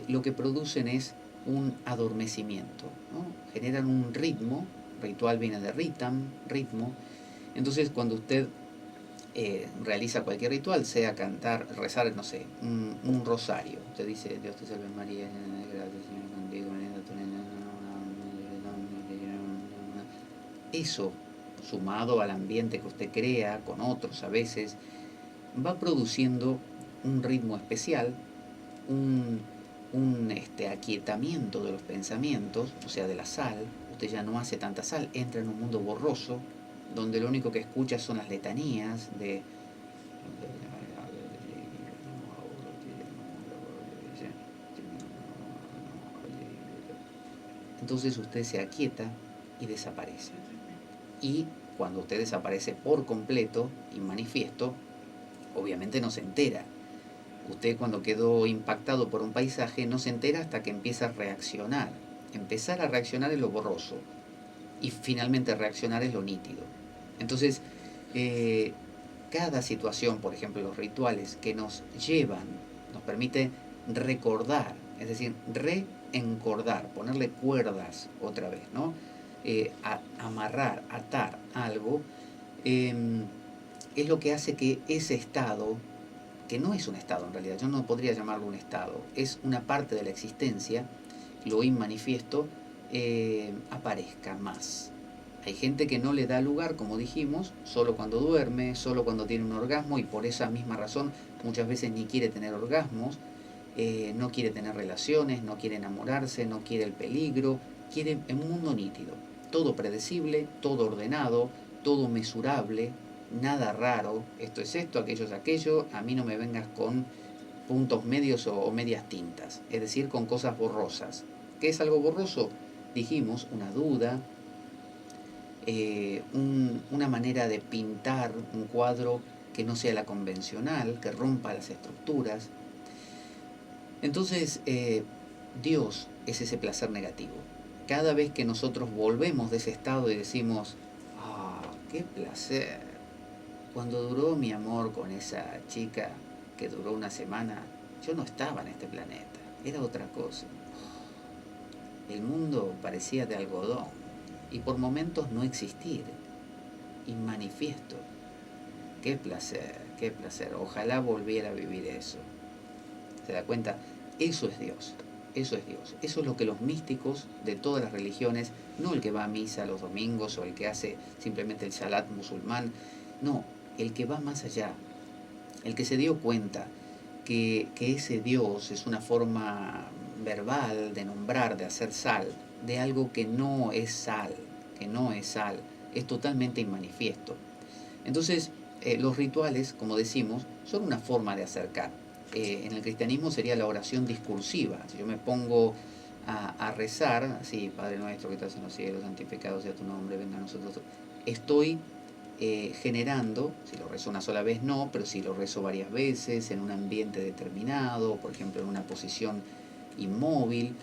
lo que producen es un adormecimiento, ¿no? Generan un ritmo, ritual viene de ritam, ritmo. Entonces cuando usted realiza cualquier ritual, sea cantar, rezar, no sé, un rosario. Usted dice, Dios te salve María, gracias Señor contigo, eso, sumado al ambiente que usted crea, con otros a veces, va produciendo un ritmo especial, un aquietamiento de los pensamientos, o sea, de la sal. Usted ya no hace tanta sal, entra en un mundo borroso, donde lo único que escucha son las letanías de entonces usted se aquieta y desaparece. Y cuando usted desaparece por completo y manifiesto, obviamente no se entera. Usted cuando quedó impactado por un paisaje no se entera hasta que empieza a reaccionar. Empezar a reaccionar es lo borroso y finalmente reaccionar es lo nítido. Entonces, cada situación, por ejemplo los rituales que nos llevan, nos permite recordar, es decir, reencordar, ponerle cuerdas otra vez, ¿no? Amarrar, atar algo, es lo que hace que ese estado, que no es un estado en realidad, yo no podría llamarlo un estado, es una parte de la existencia, lo inmanifiesto, aparezca más. Hay gente que no le da lugar, como dijimos, solo cuando duerme, solo cuando tiene un orgasmo, y por esa misma razón muchas veces ni quiere tener orgasmos, no quiere tener relaciones, no quiere enamorarse, no quiere el peligro, quiere un mundo nítido, todo predecible, todo ordenado, todo mesurable, nada raro, esto es esto, aquello es aquello, a mí no me vengas con puntos medios o medias tintas, es decir, con cosas borrosas. ¿Qué es algo borroso? Dijimos, una duda, una manera de pintar un cuadro que no sea la convencional, que rompa las estructuras. Entonces, Dios es ese placer negativo. Cada vez que nosotros volvemos de ese estado y decimos, ah, qué placer, cuando duró mi amor con esa chica que duró una semana, yo no estaba en este planeta, era otra cosa. El mundo parecía de algodón y por momentos no existir, inmanifiesto. Qué placer, qué placer. Ojalá volviera a vivir eso. ¿Se da cuenta? Eso es Dios. Eso es Dios. Eso es lo que los místicos de todas las religiones, no el que va a misa los domingos o el que hace simplemente el salat musulmán, no, el que va más allá, el que se dio cuenta que ese Dios es una forma verbal de nombrar, de hacer sal, de algo que no es sal, que no es sal, es totalmente inmanifiesto. Entonces, los rituales, como decimos, son una forma de acercar. En el cristianismo sería la oración discursiva. Si yo me pongo a rezar, así, Padre nuestro que estás en los cielos, santificado sea tu nombre, venga a nosotros, estoy generando, si lo rezo una sola vez no, pero si lo rezo varias veces, en un ambiente determinado, por ejemplo en una posición inmóvil,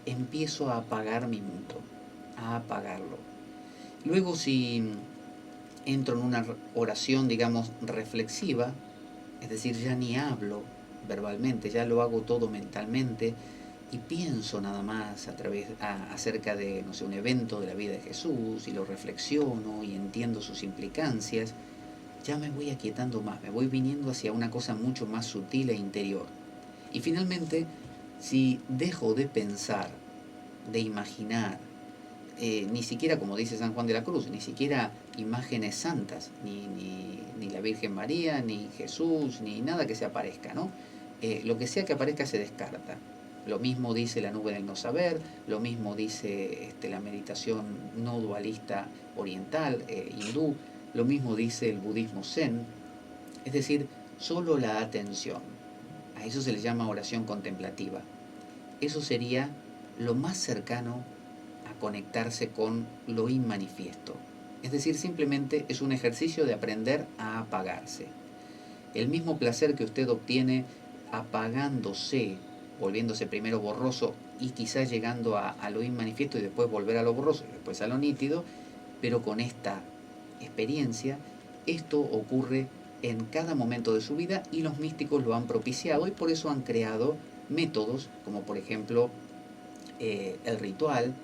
empiezo a apagar mi mundo, a apagarlo. Luego si entro en una oración, digamos, reflexiva, es decir, ya ni hablo verbalmente, ya lo hago todo mentalmente y pienso nada más acerca de, no sé, un evento de la vida de Jesús y lo reflexiono y entiendo sus implicancias, ya me voy aquietando más, me voy viniendo hacia una cosa mucho más sutil e interior. Y finalmente, si dejo de pensar, de imaginar, ni siquiera, como dice San Juan de la Cruz, ni siquiera imágenes santas, ni la Virgen María, ni Jesús, ni nada que se aparezca, ¿no? Lo que sea que aparezca se descarta. Lo mismo dice la nube del no saber, lo mismo dice la meditación no dualista oriental, hindú, lo mismo dice el budismo zen, es decir, solo la atención. A eso se le llama oración contemplativa. Eso sería lo más cercano a conectarse con lo inmanifiesto. Es decir, simplemente es un ejercicio de aprender a apagarse. El mismo placer que usted obtiene apagándose, volviéndose primero borroso y quizás llegando a lo inmanifiesto y después volver a lo borroso y después a lo nítido, pero con esta experiencia, esto ocurre en cada momento de su vida y los místicos lo han propiciado y por eso han creado métodos como por ejemplo el ritual,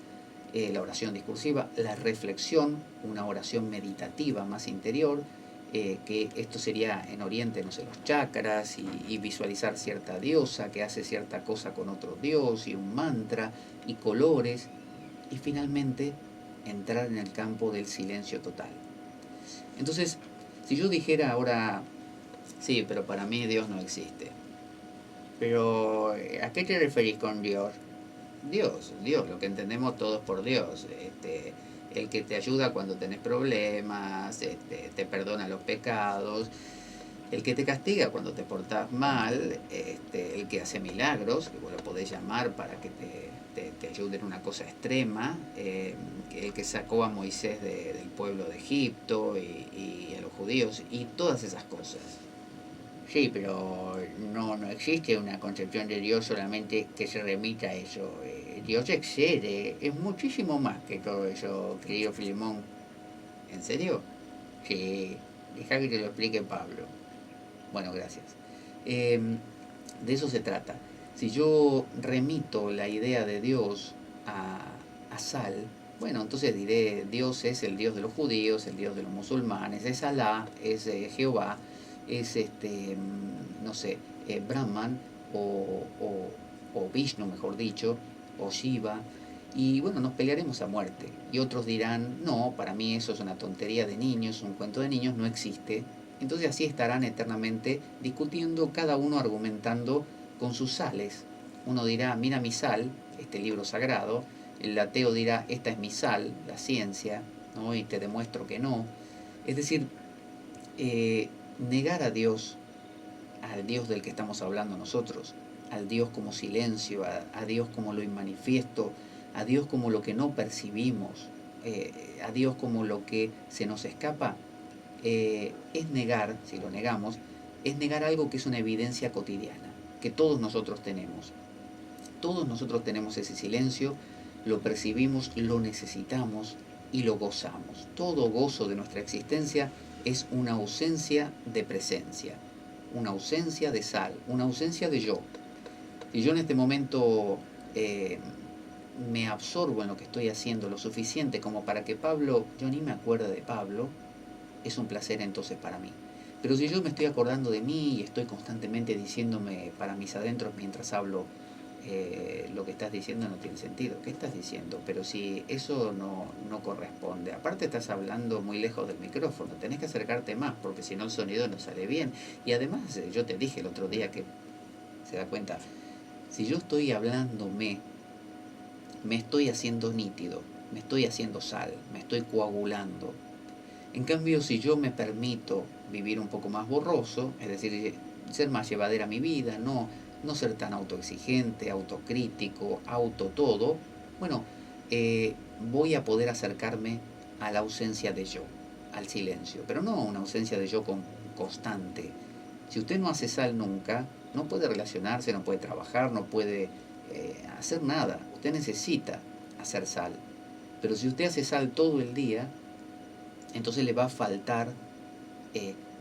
la oración discursiva, la reflexión, una oración meditativa más interior, que esto sería en Oriente, no sé, los chakras y visualizar cierta diosa que hace cierta cosa con otro dios y un mantra y colores y finalmente entrar en el campo del silencio total. Entonces, si yo dijera ahora, sí, pero para mí Dios no existe, pero ¿a qué te referís con Dios? Dios, lo que entendemos todos por Dios, el que te ayuda cuando tenés problemas, te perdona los pecados, el que te castiga cuando te portás mal, el que hace milagros, que vos lo podés llamar para que te ayude en una cosa extrema, el que sacó a Moisés del pueblo de Egipto y a los judíos, y todas esas cosas. Sí, pero no existe una concepción de Dios solamente que se remita a eso. Dios excede, es muchísimo más que todo eso, querido Filemón. ¿En serio? Sí, deja que te lo explique Pablo. Bueno, gracias. Eh, de eso se trata. Si yo remito la idea de Dios a sal, Bueno, entonces diré, Dios es el Dios de los judíos, el Dios de los musulmanes, es Alá, es Jehová, es no sé, Brahman o Vishnu, mejor dicho, o Shiva. Y bueno, nos pelearemos a muerte. Y otros dirán, no, para mí eso es una tontería de niños, un cuento de niños, no existe. Entonces así estarán eternamente discutiendo, cada uno argumentando con sus sales. Uno dirá, mira mi sal, este libro sagrado. El ateo dirá, esta es mi sal, la ciencia, ¿no? Y te demuestro que no. Es decir, negar a Dios, al Dios del que estamos hablando nosotros, al Dios como silencio, a Dios como lo inmanifiesto, a Dios como lo que no percibimos, a Dios como lo que se nos escapa, es negar, si lo negamos, es negar algo que es una evidencia cotidiana, que todos nosotros tenemos. Todos nosotros tenemos ese silencio, lo percibimos, lo necesitamos y lo gozamos. Todo gozo de nuestra existencia es una ausencia de presencia, una ausencia de sal, una ausencia de yo. Si yo en este momento me absorbo en lo que estoy haciendo lo suficiente como para que Pablo, yo ni me acuerde de Pablo, es un placer entonces para mí. Pero si yo me estoy acordando de mí y estoy constantemente diciéndome para mis adentros mientras hablo, lo que estás diciendo no tiene sentido. ¿Qué estás diciendo? Pero si eso no corresponde. Aparte estás hablando muy lejos del micrófono. Tenés que acercarte más porque si no el sonido no sale bien. Y además yo te dije el otro día que, se da cuenta, si yo estoy hablándome, me estoy haciendo nítido, me estoy haciendo sal, me estoy coagulando. En cambio, si yo me permito vivir un poco más borroso, es decir, ser más llevadera mi vida, no ser tan autoexigente, autocrítico, auto todo, bueno, voy a poder acercarme a la ausencia de yo, al silencio, pero no una ausencia de yo constante. Si usted no hace sal nunca, no puede relacionarse, no puede trabajar, no puede hacer nada. Usted necesita hacer sal. Pero si usted hace sal todo el día, entonces le va a faltar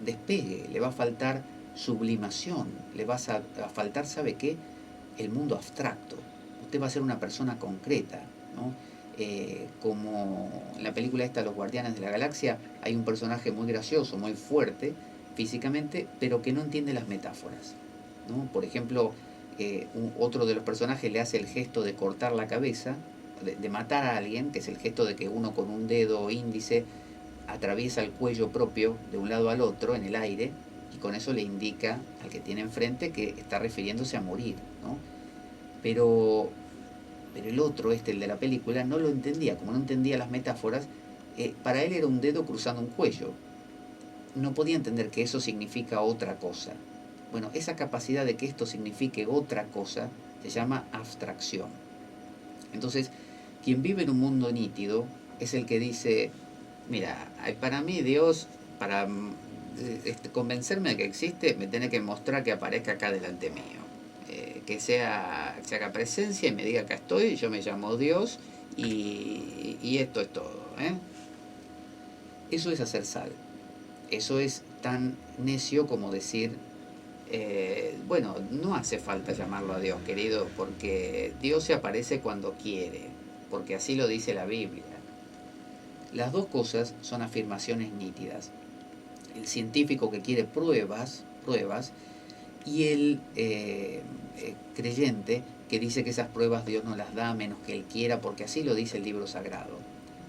despegue, le va a faltar sublimación, le va a faltar, ¿sabe qué? El mundo abstracto. Usted va a ser una persona concreta, ¿no? Como en la película esta, Los Guardianes de la Galaxia, hay un personaje muy gracioso, muy fuerte físicamente, pero que no entiende las metáforas, ¿no? Por ejemplo, otro de los personajes le hace el gesto de cortar la cabeza, de matar a alguien, que es el gesto de que uno con un dedo índice atraviesa el cuello propio de un lado al otro en el aire y con eso le indica al que tiene enfrente que está refiriéndose a morir, ¿no? Pero, pero el otro, el de la película, no lo entendía, como no entendía las metáforas, para él era un dedo cruzando un cuello. No podía entender que eso significa otra cosa. Bueno, esa capacidad de que esto signifique otra cosa se llama abstracción. Entonces, quien vive en un mundo nítido es el que dice, mira, para mí Dios, para convencerme de que existe, me tiene que mostrar que aparezca acá delante mío. Que se haga presencia y me diga acá estoy, yo me llamo Dios y esto es todo. Eso es hacer sal. Eso es tan necio como decir, bueno, no hace falta llamarlo a Dios, querido, porque Dios se aparece cuando quiere, porque así lo dice la Biblia. Las dos cosas son afirmaciones nítidas. El científico que quiere pruebas, y el creyente que dice que esas pruebas Dios no las da a menos que Él quiera, porque así lo dice el libro sagrado.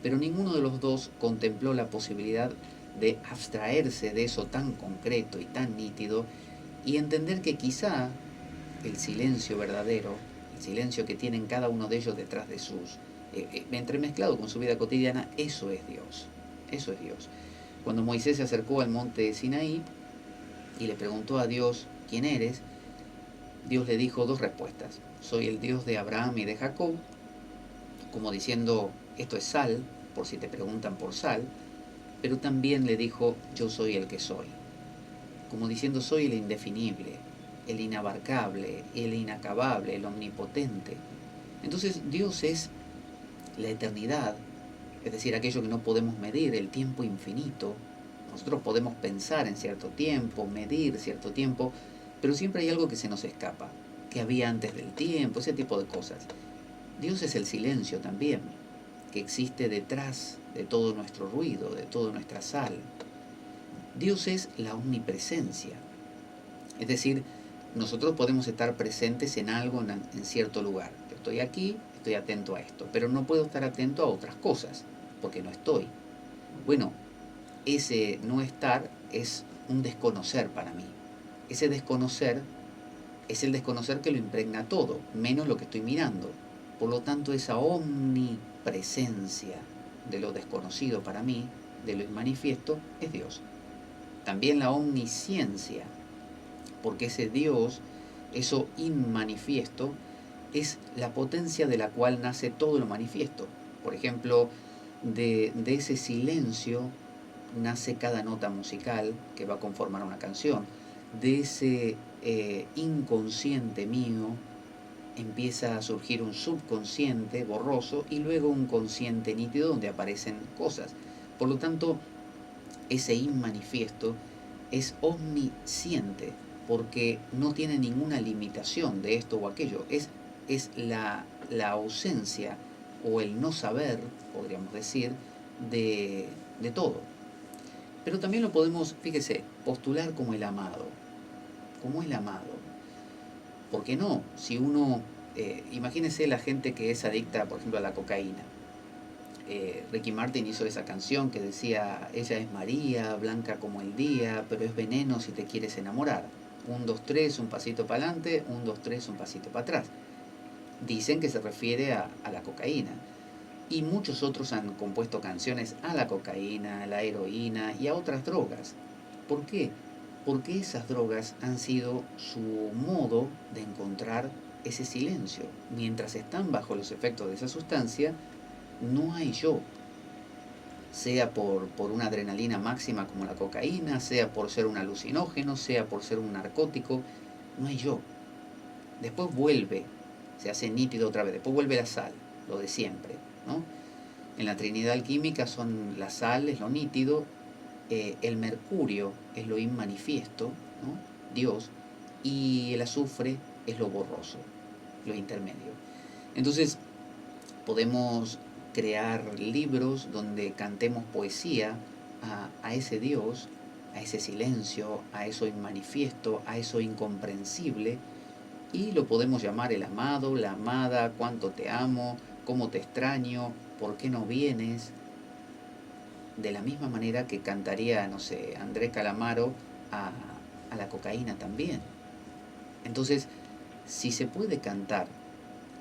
Pero ninguno de los dos contempló la posibilidad de abstraerse de eso tan concreto y tan nítido y entender que quizá el silencio verdadero, el silencio que tienen cada uno de ellos detrás de sus, entremezclado con su vida cotidiana, eso es Dios. Eso es Dios. Cuando Moisés se acercó al monte Sinaí y le preguntó a Dios, ¿quién eres? Dios le dijo dos respuestas. Soy el Dios de Abraham y de Jacob, como diciendo, esto es sal, por si te preguntan por sal, pero también le dijo, yo soy el que soy, como diciendo, soy el indefinible, el inabarcable, el inacabable, el omnipotente. Entonces Dios es la eternidad, es decir, aquello que no podemos medir, el tiempo infinito. Nosotros podemos pensar en cierto tiempo, medir cierto tiempo, pero siempre hay algo que se nos escapa, que había antes del tiempo, ese tipo de cosas. Dios es el silencio también, que existe detrás de todo nuestro ruido, de toda nuestra sal. Dios es la omnipresencia. Es decir, nosotros podemos estar presentes en algo, en cierto lugar. Yo estoy aquí, estoy atento a esto, pero no puedo estar atento a otras cosas, porque no estoy. Bueno, ese no estar es un desconocer para mí. Ese desconocer es el desconocer que lo impregna todo, menos lo que estoy mirando. Por lo tanto, esa omnipresencia de lo desconocido para mí, de lo inmanifiesto, es Dios. También la omnisciencia, porque ese Dios, eso inmanifiesto, es la potencia de la cual nace todo lo manifiesto. Por ejemplo, de ese silencio nace cada nota musical que va a conformar una canción. De ese inconsciente mío empieza a surgir un subconsciente borroso y luego un consciente nítido donde aparecen cosas. Por lo tanto, ese inmanifiesto es omnisciente porque no tiene ninguna limitación de esto o aquello. Es la ausencia o el no saber, podríamos decir, de todo. Pero también lo podemos, fíjese, postular como el amado. Como el amado. ¿Por qué no? Si uno, imagínese la gente que es adicta, por ejemplo, a la cocaína. Ricky Martin hizo esa canción que decía, ella es María, blanca como el día, pero es veneno si te quieres enamorar. 1, 2, 3, un pasito para adelante, 1, 2, 3, un pasito para atrás. Dicen que se refiere a la cocaína. Y muchos otros han compuesto canciones a la cocaína, a la heroína y a otras drogas. ¿Por qué? Porque esas drogas han sido su modo de encontrar ese silencio. Mientras están bajo los efectos de esa sustancia, no hay yo. Sea por una adrenalina máxima como la cocaína, sea por ser un alucinógeno, sea por ser un narcótico, no hay yo. Después vuelve, se hace nítido otra vez, después vuelve la sal, lo de siempre, ¿no? En la Trinidad alquímica son la sal, es lo nítido, el mercurio es lo inmanifiesto, ¿no? Dios, y el azufre es lo borroso, lo intermedio. Entonces, podemos crear libros donde cantemos poesía a ese Dios, a ese silencio, a eso inmanifiesto, a eso incomprensible, y lo podemos llamar el amado, la amada, cuánto te amo, cómo te extraño, por qué no vienes. De la misma manera que cantaría, no sé, Andrés Calamaro a la cocaína también. Entonces, si se puede cantar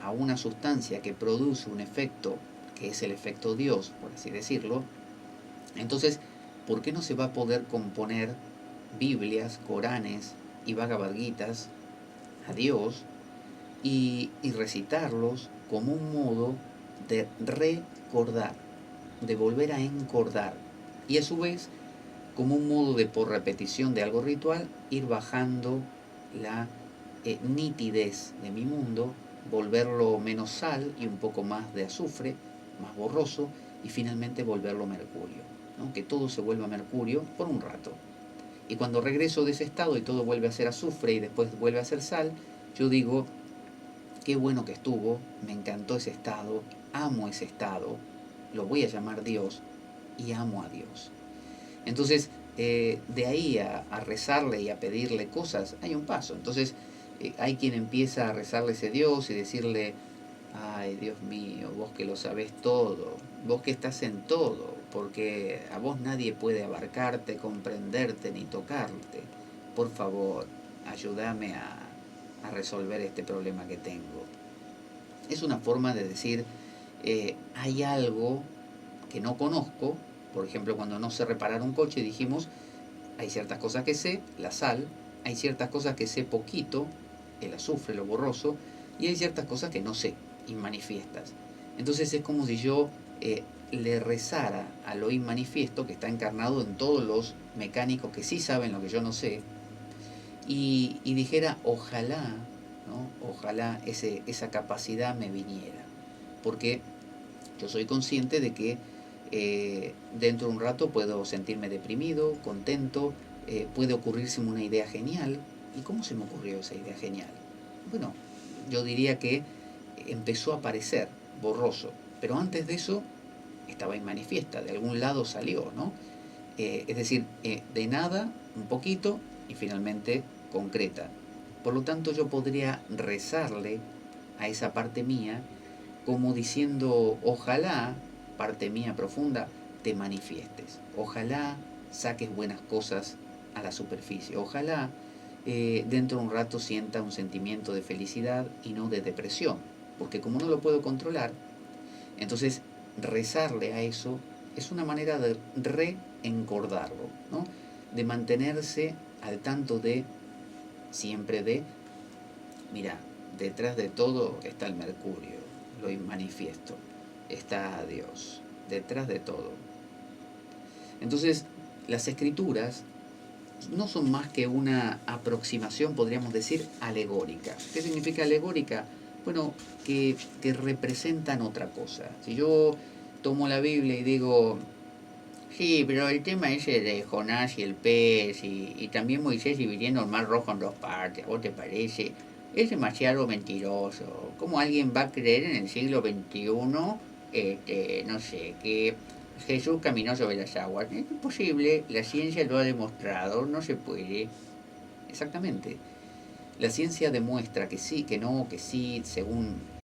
a una sustancia que produce un efecto, que es el efecto Dios, por así decirlo, entonces, ¿por qué no se va a poder componer Biblias, Coranes y Bhagavad Gitas a Dios y recitarlos como un modo de recordar, de volver a encordar, y a su vez, como un modo de, por repetición de algo ritual, ir bajando la nitidez de mi mundo, volverlo menos sal y un poco más de azufre, más borroso, y finalmente volverlo mercurio, ¿no? Que todo se vuelva mercurio por un rato. Y cuando regreso de ese estado y todo vuelve a ser azufre y después vuelve a ser sal, yo digo, qué bueno que estuvo, me encantó ese estado, amo ese estado, lo voy a llamar Dios y amo a Dios. Entonces, de ahí a rezarle y a pedirle cosas, hay un paso. Entonces, hay quien empieza a rezarle a ese Dios y decirle, ay Dios mío, vos que lo sabés todo, vos que estás en todo, porque a vos nadie puede abarcarte, comprenderte ni tocarte. Por favor, ayúdame a resolver este problema que tengo. Es una forma de decir, hay algo que no conozco. Por ejemplo, cuando no sé reparar un coche, dijimos, hay ciertas cosas que sé, la sal, hay ciertas cosas que sé poquito, el azufre, lo borroso, y hay ciertas cosas que no sé, inmanifiestas. Entonces es como si yo le rezara a lo inmanifiesto, que está encarnado en todos los mecánicos que sí saben lo que yo no sé, y dijera, ojalá, ¿no? Ojalá esa capacidad me viniera, porque yo soy consciente de que dentro de un rato puedo sentirme deprimido, contento, puede ocurrirse una idea genial. ¿Y cómo se me ocurrió esa idea genial? Bueno, yo diría que empezó a aparecer borroso, pero antes de eso estaba inmanifiesta, de algún lado salió, ¿no? Es decir, de nada, un poquito, y finalmente concreta. Por lo tanto, yo podría rezarle a esa parte mía como diciendo, ojalá, parte mía profunda, te manifiestes. Ojalá saques buenas cosas a la superficie. Ojalá dentro de un rato sienta un sentimiento de felicidad y no de depresión. Porque como no lo puedo controlar, entonces rezarle a eso es una manera de reencordarlo, ¿no? De mantenerse al tanto de, siempre de, mira, detrás de todo está el Mercurio, lo manifiesto, está Dios, detrás de todo. Entonces, las escrituras no son más que una aproximación, podríamos decir, alegórica. ¿Qué significa alegórica? Bueno, que representan otra cosa. Si yo tomo la Biblia y digo, sí, pero el tema ese de Jonás y el pez y también Moisés dividiendo el mar rojo en dos partes, ¿vos te parece? Es demasiado mentiroso. ¿Cómo alguien va a creer en el siglo XXI, no sé, que Jesús caminó sobre las aguas? Es imposible, la ciencia lo ha demostrado, no se puede. Exactamente. La ciencia demuestra que sí, que no, que sí, según